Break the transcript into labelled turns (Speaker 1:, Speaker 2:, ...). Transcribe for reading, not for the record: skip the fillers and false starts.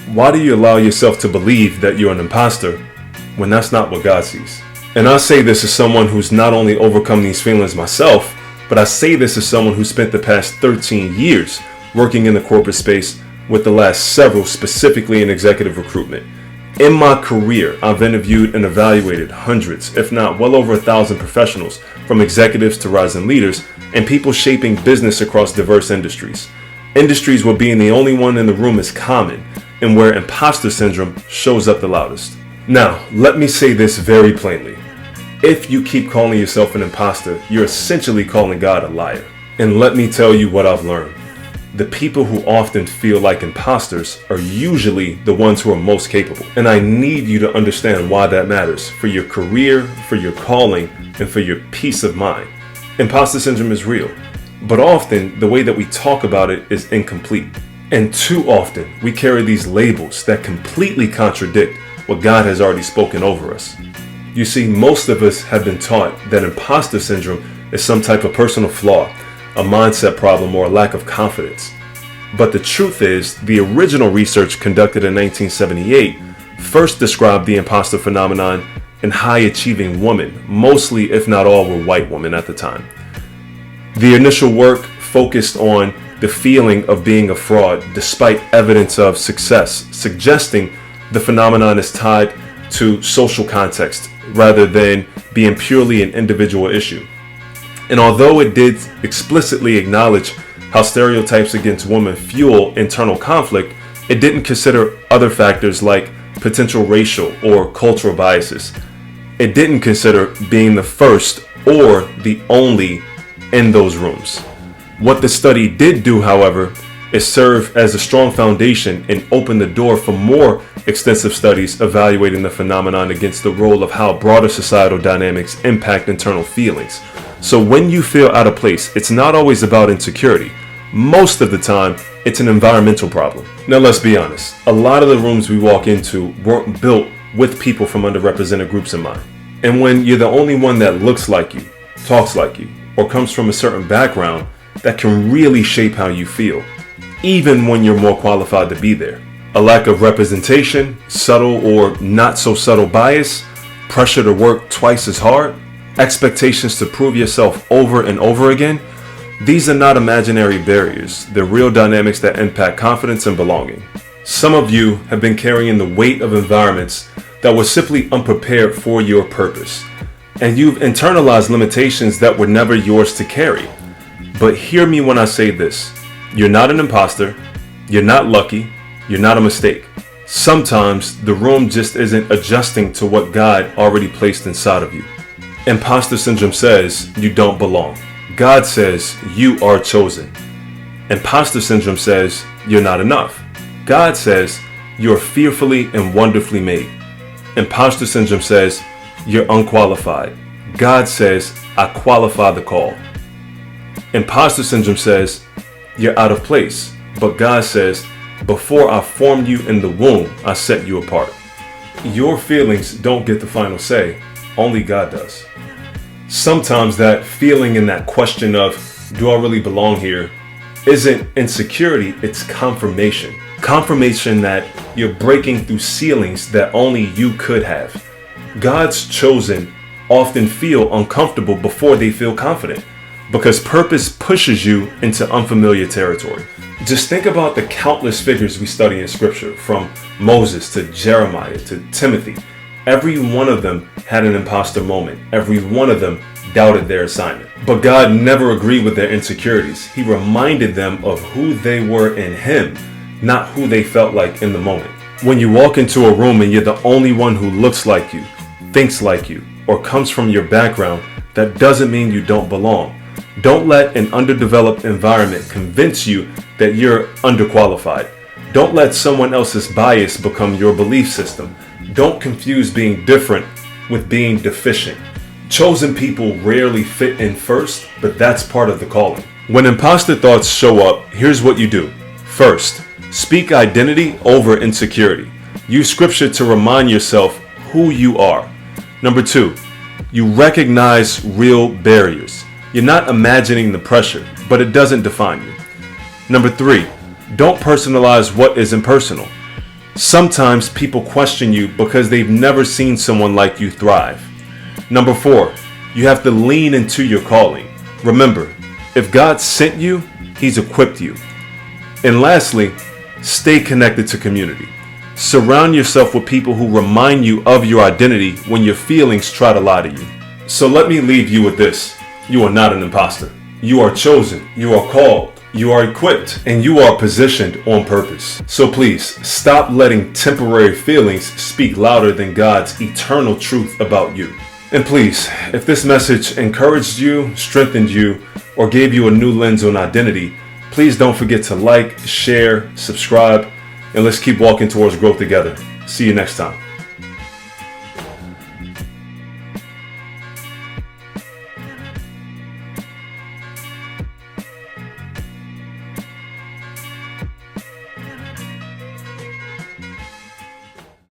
Speaker 1: Why do you allow yourself to believe that you're an imposter when that's not what God sees? And I say this as someone who's not only overcome these feelings myself, but I say this as someone who spent the past 13 years working in the corporate space, with the last several specifically in executive recruitment. In my career, I've interviewed and evaluated hundreds, if not well over 1,000 professionals, from executives to rising leaders, and people shaping business across diverse industries. Industries where being the only one in the room is common, and where imposter syndrome shows up the loudest. Now, let me say this very plainly. If you keep calling yourself an imposter, you're essentially calling God a liar. And let me tell you what I've learned. The people who often feel like imposters are usually the ones who are most capable. And I need you to understand why that matters for your career, for your calling, and for your peace of mind. Imposter syndrome is real, but often the way that we talk about it is incomplete. And too often we carry these labels that completely contradict what God has already spoken over us. You see, most of us have been taught that imposter syndrome is some type of personal flaw, a mindset problem, or a lack of confidence. But the truth is, the original research conducted in 1978 first described the imposter phenomenon in high-achieving women, mostly if not all were white women at the time. The initial work focused on the feeling of being a fraud despite evidence of success, suggesting the phenomenon is tied to social context rather than being purely an individual issue. And although it did explicitly acknowledge how stereotypes against women fuel internal conflict, it didn't consider other factors like potential racial or cultural biases. It didn't consider being the first or the only in those rooms. What the study did do, however, is serve as a strong foundation and open the door for more extensive studies evaluating the phenomenon against the role of how broader societal dynamics impact internal feelings. So when you feel out of place, it's not always about insecurity. Most of the time, it's an environmental problem. Now let's be honest, a lot of the rooms we walk into weren't built with people from underrepresented groups in mind. And when you're the only one that looks like you, talks like you, or comes from a certain background, that can really shape how you feel, even when you're more qualified to be there. A lack of representation, subtle or not so subtle bias, pressure to work twice as hard, expectations to prove yourself over and over again, these are not imaginary barriers. They're real dynamics that impact confidence and belonging. Some of you have been carrying the weight of environments that were simply unprepared for your purpose, and you've internalized limitations that were never yours to carry. But hear me when I say this. You're not an imposter, you're not lucky, you're not a mistake. Sometimes the room just isn't adjusting to what God already placed inside of you. Imposter syndrome says you don't belong. God says you are chosen. Imposter syndrome says you're not enough. God says you're fearfully and wonderfully made. Imposter syndrome says you're unqualified. God says I qualify the call. Imposter syndrome says you're out of place, but God says, before I formed you in the womb, I set you apart. Your feelings don't get the final say, only God does. Sometimes that feeling and that question of, do I really belong here, isn't insecurity, it's confirmation. Confirmation that you're breaking through ceilings that only you could have. God's chosen often feel uncomfortable before they feel confident, because purpose pushes you into unfamiliar territory. Just think about the countless figures we study in scripture, from Moses to Jeremiah to Timothy. Every one of them had an imposter moment. Every one of them doubted their assignment. But God never agreed with their insecurities. He reminded them of who they were in Him, not who they felt like in the moment. When you walk into a room and you're the only one who looks like you, thinks like you, or comes from your background, that doesn't mean you don't belong. Don't let an underdeveloped environment convince you that you're underqualified. Don't let someone else's bias become your belief system. Don't confuse being different with being deficient. Chosen people rarely fit in first, but that's part of the calling. When imposter thoughts show up, here's what you do. First, speak identity over insecurity. Use scripture to remind yourself who you are. Number 2, you recognize real barriers. You're not imagining the pressure, but it doesn't define you. Number 3, don't personalize what is impersonal. Sometimes people question you because they've never seen someone like you thrive. Number 4, you have to lean into your calling. Remember, if God sent you, He's equipped you. And lastly, stay connected to community. Surround yourself with people who remind you of your identity when your feelings try to lie to you. So let me leave you with this. You are not an imposter. You are chosen. You are called. You are equipped. And you are positioned on purpose. So please, stop letting temporary feelings speak louder than God's eternal truth about you. And please, if this message encouraged you, strengthened you, or gave you a new lens on identity, please don't forget to like, share, subscribe, and let's keep walking towards growth together. See you next time.